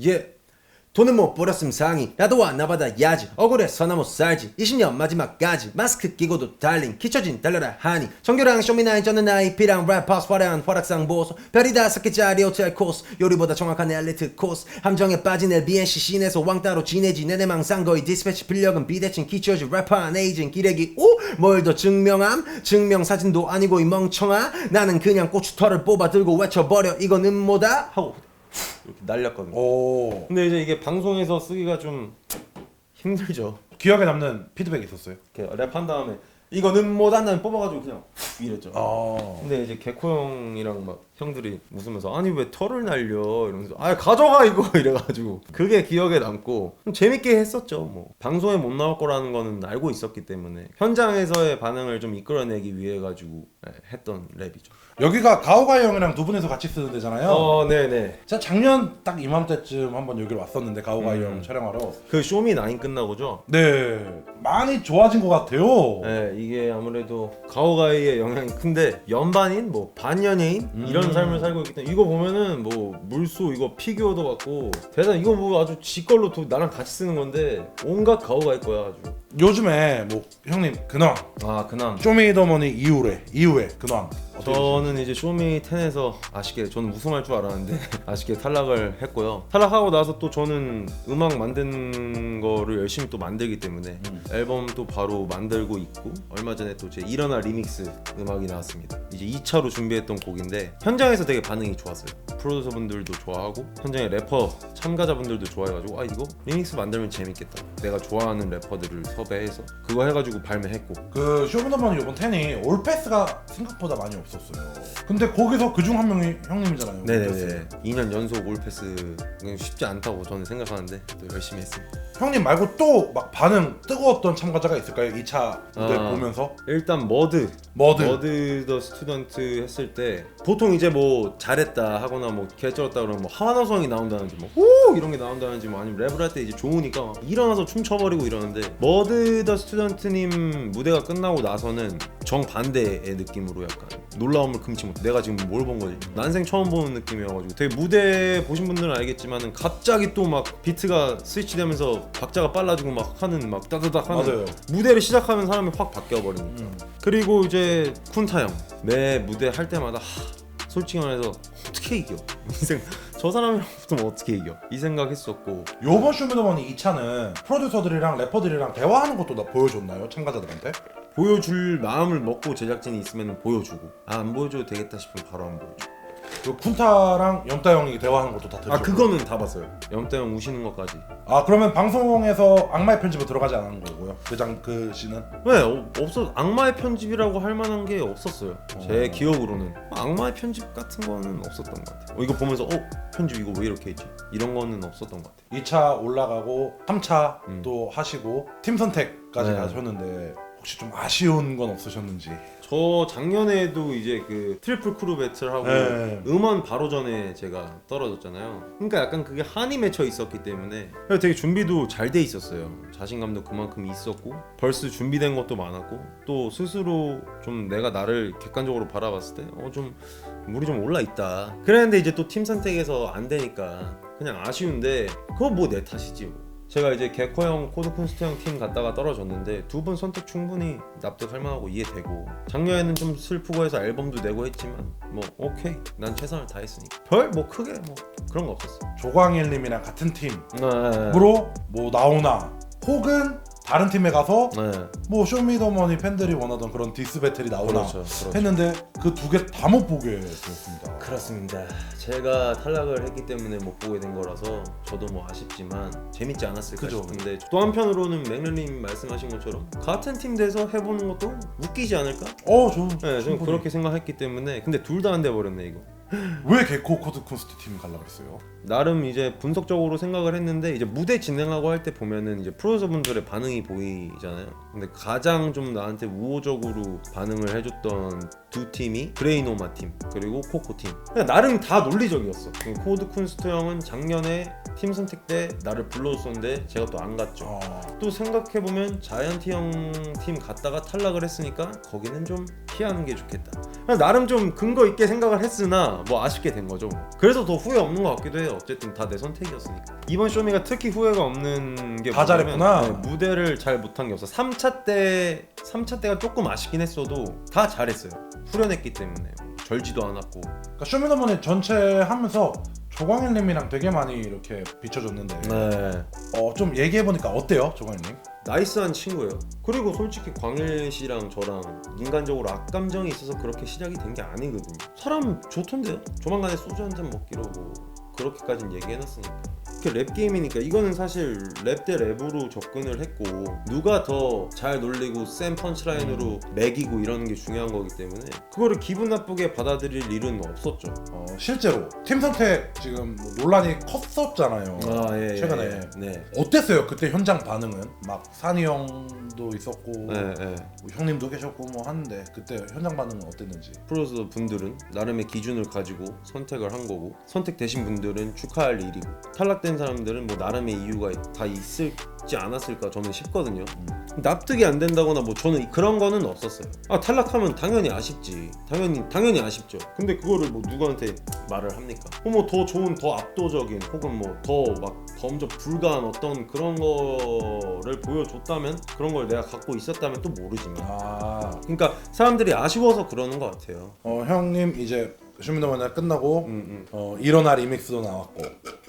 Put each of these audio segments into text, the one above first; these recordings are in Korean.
예. 돈은 못 벌었음 상이 나도 왔나 받아야지 억울해서 나 못 살지 20년 마지막까지 마스크 끼고도 달린 키쳐진 달려라 하니 정규랑 쇼미나인 저는 나이피랑 랩하우스 화려한 화락상 보소 별이 5개짜리 호텔 코스 요리보다 정확한 엘리트 코스 함정에 빠진 LBNC 시내에서 왕따로 지내지 내내 망상 거의 디스패치 필력은 비대칭 키쳐지 래퍼한 에이징 기레기 뭘 더 증명함 증명사진도 아니고 이 멍청아 나는 그냥 고추털을 뽑아 들고 외쳐버려 이거는 뭐다 하고 이렇게 날렸거든요. 오. 근데 이제 이게 방송에서 쓰기가 좀 힘들죠. 기억에 남는 피드백이 있었어요? 이렇게 랩한 다음에 이거는 뭐다 난 뽑아가지고 그냥 이랬죠. 근데 이제 개코 형이랑 막 형들이 웃으면서 아니 왜 털을 날려 이러면서 아 가져가 이거 이래가지고 그게 기억에 남고 좀 재밌게 했었죠. 뭐 방송에 못 나올 거라는 거는 알고 있었기 때문에 현장에서의 반응을 좀 이끌어내기 위해 가지고 했던 랩이죠. 여기가 가오가이 형이랑 두 분이서 같이 쓰는 데잖아요. 네네. 제가 작년 딱 이맘때쯤 한번 여기로 왔었는데 가오가이 형 촬영하러. 그 쇼미 9 끝나고죠. 네, 많이 좋아진 것 같아요. 네, 이게 아무래도 가오가이의 영향이 큰데 연반인, 뭐 반연예인 이런 삶을 살고 있기 때문에 이거 보면은 뭐 물소 이거 피규어도 받고 대단 이거 뭐 아주 지 걸로 나랑 같이 쓰는 건데 온갖 가오가이 거야 아주. 요즘에 뭐 형님 근황 아 근황. 쇼미더머니 이후에 근황 어떻게 저는 이제 쇼미 10에서 아쉽게 저는 우승할 줄 알았는데 아쉽게 탈락을 했고요. 탈락하고 나서 또 저는 음악 만드는 거를 열심히 또 만들기 때문에 앨범도 바로 만들고 있고 얼마 전에 또 제 일어나 리믹스 음악이 나왔습니다. 이제 2차로 준비했던 곡인데 현장에서 되게 반응이 좋았어요. 프로듀서 분들도 좋아하고 현장에 래퍼 참가자분들도 좋아해가지고 아 이거 리믹스 만들면 재밌겠다. 내가 좋아하는 래퍼들을 섭외해서 그거 해가지고 발매했고. 그 쇼미더머니 이번 10이 올패스가 생각보다 많이 없었어요. 근데 거기서 그중 한 명이 형님이잖아요. 네네네. 2년 연속 올패스 쉽지 않다고 저는 생각하는데 또 열심히 했습니다. 형님 말고 또 막 반응 뜨거웠던 참가자가 있을까요? 2차 무대 보면서? 일단 머드 더 스튜던트 했을 때 보통 이제 뭐 잘했다 하거나 뭐 개쩔었다 그러면 뭐 하나성이 나온다든지 뭐 호 이런 게 나온다든지 뭐 아니면 랩을 할 때 이제 좋으니까 막 일어나서 춤춰버리고 이러는데 머드 더 스튜던트님 무대가 끝나고 나서는 정반대의 느낌으로 약간 놀라움을 금치 못해. 내가 지금 뭘 본 거지? 난생 처음 보는 느낌이어가지고 되게 무대 보신 분들은 알겠지만은 갑자기 또 막 비트가 스위치되면서 박자가 빨라지고 막 하는 막 따다닥 하는 맞아요. 무대를 시작하면 사람이 확 바뀌어버리니까. 그리고 이제 쿤타 형 매 무대 할 때마다 솔직히 말해서 어떻게 이겨? 인생 저 사람이랑 붙으면 어떻게 이겨? 이 생각했었고. 요번 쇼미더머니 2차는 프로듀서들이랑 래퍼들이랑 대화하는 것도 다 보여줬나요? 참가자들한테? 보여줄 마음을 먹고 제작진이 있으면 보여주고 안 보여줘도 되겠다 싶으면 바로 안 보여줘. 그 쿤타랑 염따 형이 대화하는 것도 다 들으셨고. 그거는 다 봤어요. 염따 형 우시는 것까지. 그러면 방송에서 악마의 편집은 들어가지 않은 거고요? 그 씬은? 네, 없어. 악마의 편집이라고 할 만한 게 없었어요. 제 기억으로는 악마의 편집 같은 거는 없었던 것 같아요. 이거 보면서 편집 이거 왜 이렇게 했지? 이런 거는 없었던 것 같아요. 2차 올라가고 3차 또 하시고 팀 선택까지 네. 가셨는데 혹시 좀 아쉬운 건 없으셨는지? 저 작년에도 이제 그 트리플 크루 배틀하고 네. 음원 바로 전에 제가 떨어졌잖아요. 그러니까 약간 그게 한이 맺혀 있었기 때문에 되게 준비도 잘 돼 있었어요. 자신감도 그만큼 있었고 벌써 준비된 것도 많았고 또 스스로 좀 내가 나를 객관적으로 바라봤을 때 좀 물이 좀 올라 있다. 그랬는데 이제 또 팀 선택에서 안 되니까 그냥 아쉬운데 그거 뭐 내 탓이지 뭐. 제가 이제 개코 형, 코드 쿤스트 형 팀 갔다가 떨어졌는데 두 분 선택 충분히 납득할 만하고 이해되고 작년에는 좀 슬프고 해서 앨범도 내고 했지만 뭐 오케이 난 최선을 다했으니까 별 뭐 크게 뭐 그런 거 없었어. 조광일님이랑 같은 팀으로 네. 뭐 나오나 혹은 다른 팀에 가서 네. 뭐 쇼미더머니 팬들이 원하던 그런 디스 배틀이 나오나 그렇죠. 했는데 그 두 개 다 못 보게 되었습니다. 그렇습니다. 제가 탈락을 했기 때문에 못 보게 된 거라서 저도 뭐 아쉽지만 재밌지 않았을까 그죠. 싶은데 또 한편으로는 맥널님 말씀하신 것처럼 같은 팀 돼서 해보는 것도 웃기지 않을까? 네, 좀 그렇게 생각했기 때문에 근데 둘 다 안 돼 버렸네 이거. 왜 개코 코드 쿤스트 팀 가려고 했어요? 나름 이제 분석적으로 생각을 했는데 이제 무대 진행하고 할 때 보면은 이제 프로듀서 분들의 반응이 보이잖아요. 근데 가장 좀 나한테 우호적으로 반응을 해줬던 두 팀이 그레이노마 팀 그리고 코코 팀. 그러니까 나름 다 논리적이었어. 코드 쿤스트 형은 작년에 팀 선택 때 나를 불러줬었는데 제가 또 안 갔죠. 또 생각해보면 자이언티 형 팀 갔다가 탈락을 했으니까 거기는 좀 피하는 게 좋겠다. 나름 좀 근거 있게 생각을 했으나 보니까 뭐 아쉽게 된 거죠. 그래서 더 후회 없는 것 같기도 해요. 어쨌든 다 내 선택이었으니까. 이번 쇼미가 특히 후회가 없는 게 다 뭐냐면, 잘했구나. 네, 무대를 잘 못한 게 없어. 3차 때가 조금 아쉽긴 했어도 다 잘했어요. 후련했기 때문에 절지도 않았고. 그러니까 쇼미더머니 전체 하면서 조광일님이랑 되게 많이 이렇게 비춰줬는데 네. 좀 얘기해보니까 어때요, 조광일님? 나이스한 친구예요. 그리고 솔직히 광일 씨랑 저랑 인간적으로 악감정이 있어서 그렇게 시작이 된 게 아니거든요. 사람 좋던데요? 조만간에 소주 한 잔 먹기로 뭐 그렇게까진 얘기해놨으니까. 이렇게 랩 게임이니까 이거는 사실 랩 대 랩으로 접근을 했고 누가 더 잘 놀리고 센 펀치라인으로 매기고 이러는 게 중요한 거기 때문에 그거를 기분 나쁘게 받아들일 일은 없었죠. 실제로 팀 선택 지금 뭐 논란이 컸었잖아요. 예, 최근에. 네. 어땠어요? 그때 현장 반응은? 막 산이 형도 있었고 네. 뭐 형님도 계셨고 뭐 하는데 그때 현장 반응은 어땠는지. 프로듀서 분들은 나름의 기준을 가지고 선택을 한 거고 선택되신 분들은 축하할 일이고 탈락된 사람들은 뭐 나름의 이유가 다 있을지 않았을까 저는 싶거든요. 납득이 안 된다거나 뭐 저는 그런 거는 없었어요. 탈락하면 당연히 아쉽지. 당연히 아쉽죠. 근데 그거를 뭐 누구한테 말을 합니까? 뭐 더 좋은 더 압도적인 혹은 뭐 더 막 범접 불가한 어떤 그런 거를 보여줬다면 그런 걸 내가 갖고 있었다면 또 모르지만 그러니까 사람들이 아쉬워서 그러는 것 같아요. 형님 이제 쇼미더머니 끝나고 일어나 리믹스도 나왔고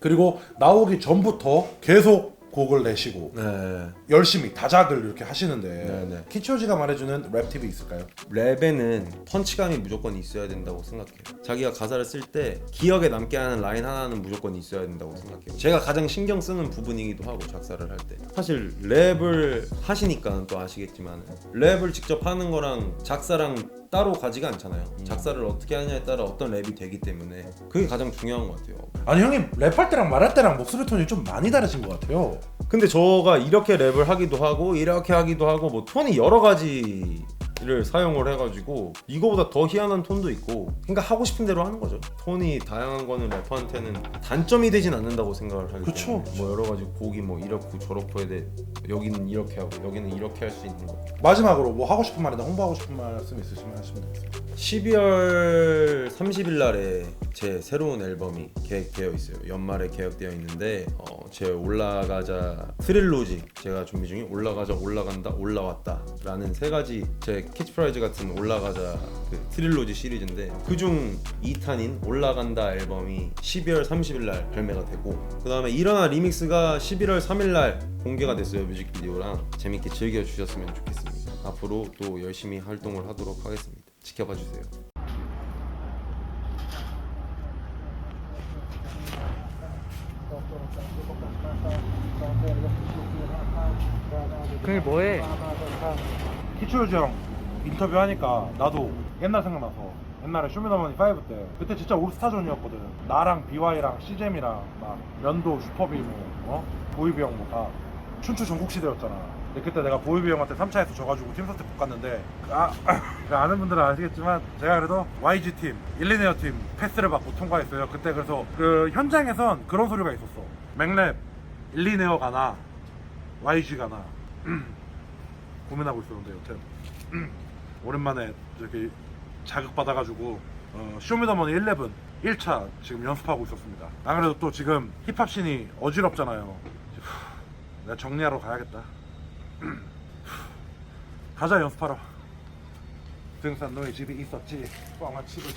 그리고 나오기 전부터 계속 곡을 내시고 네. 열심히 다작을 이렇게 하시는데 네. 키치오지가 말해주는 랩 팁이 있을까요? 랩에는 펀치감이 무조건 있어야 된다고 생각해요. 자기가 가사를 쓸 때 기억에 남게 하는 라인 하나는 무조건 있어야 된다고 생각해요. 제가 가장 신경 쓰는 부분이기도 하고 작사를 할 때 사실 랩을 하시니까 또 아시겠지만 랩을 직접 하는 거랑 작사랑 따로 가지가 않잖아요. 작사를 어떻게 하느냐에 따라 어떤 랩이 되기 때문에 그게 가장 중요한 것 같아요. 아니 형님 랩할 때랑 말할 때랑 목소리 톤이 좀 많이 다르신 것 같아요. 근데 저가 이렇게 랩을 하기도 하고 이렇게 하기도 하고 뭐 톤이 여러 가지를 사용을 해가지고 이거보다 더 희한한 톤도 있고 그러니까 하고 싶은 대로 하는 거죠. 톤이 다양한 거는 래퍼한테는 단점이 되진 않는다고 생각을 하기 그쵸. 때문에 뭐 여러 가지 곡이 뭐 이렇고 저렇고 해야 돼. 여기는 이렇게 하고 여기는 이렇게 할 수 있는 거. 마지막으로 뭐 하고 싶은 말이나 홍보하고 싶은 말씀 있으시면 하시면 되겠습니다. 12월 30일 날에 제 새로운 앨범이 계획되어 있어요. 연말에 계획되어 있는데 제 올라가자 트릴로지 제가 준비 중인 올라가자 올라간다 올라왔다 라는 세 가지 제 캐치프라이즈 같은 올라가자 그 트릴로지 시리즈인데 그중 2탄인 올라간다 앨범이 12월 30일 날 발매가 되고 그 다음에 일어나 리믹스가 11월 3일 날 공개가 됐어요. 뮤직비디오랑 재밌게 즐겨주셨으면 좋겠습니다. 앞으로 또 열심히 활동을 하도록 하겠습니다. 지켜봐 주세요. 그게 뭐해? 키치오지 형 인터뷰 하니까 나도 옛날 생각나서 옛날에 쇼미더머니 5 때 그때 진짜 올스타전이었거든. 나랑 BY랑 CJM이랑 막 연도 슈퍼비 뭐 보이비 형 뭐 다 춘추 전국 시대였잖아. 근데 그때 내가 보이비 형한테 3차에서 져가지고 팀 선택 못 갔는데 아는 분들은 아시겠지만 제가 그래도 YG 팀, 일리네어 팀 패스를 받고 통과했어요. 그때 그래서 그 현장에선 그런 소리가 있었어. 맥랩 일리네어 가나 YG 가나 고민하고 있었는데 여튼 오랜만에 이렇게 자극받아가지고 쇼미더머니 11 1차 지금 연습하고 있었습니다. 안 그래도 또 지금 힙합씬이 어지럽잖아요. 내가 정리하러 가야겠다. 가자 연습하러. 등산 너의 집이 있었지. 뻥아 치고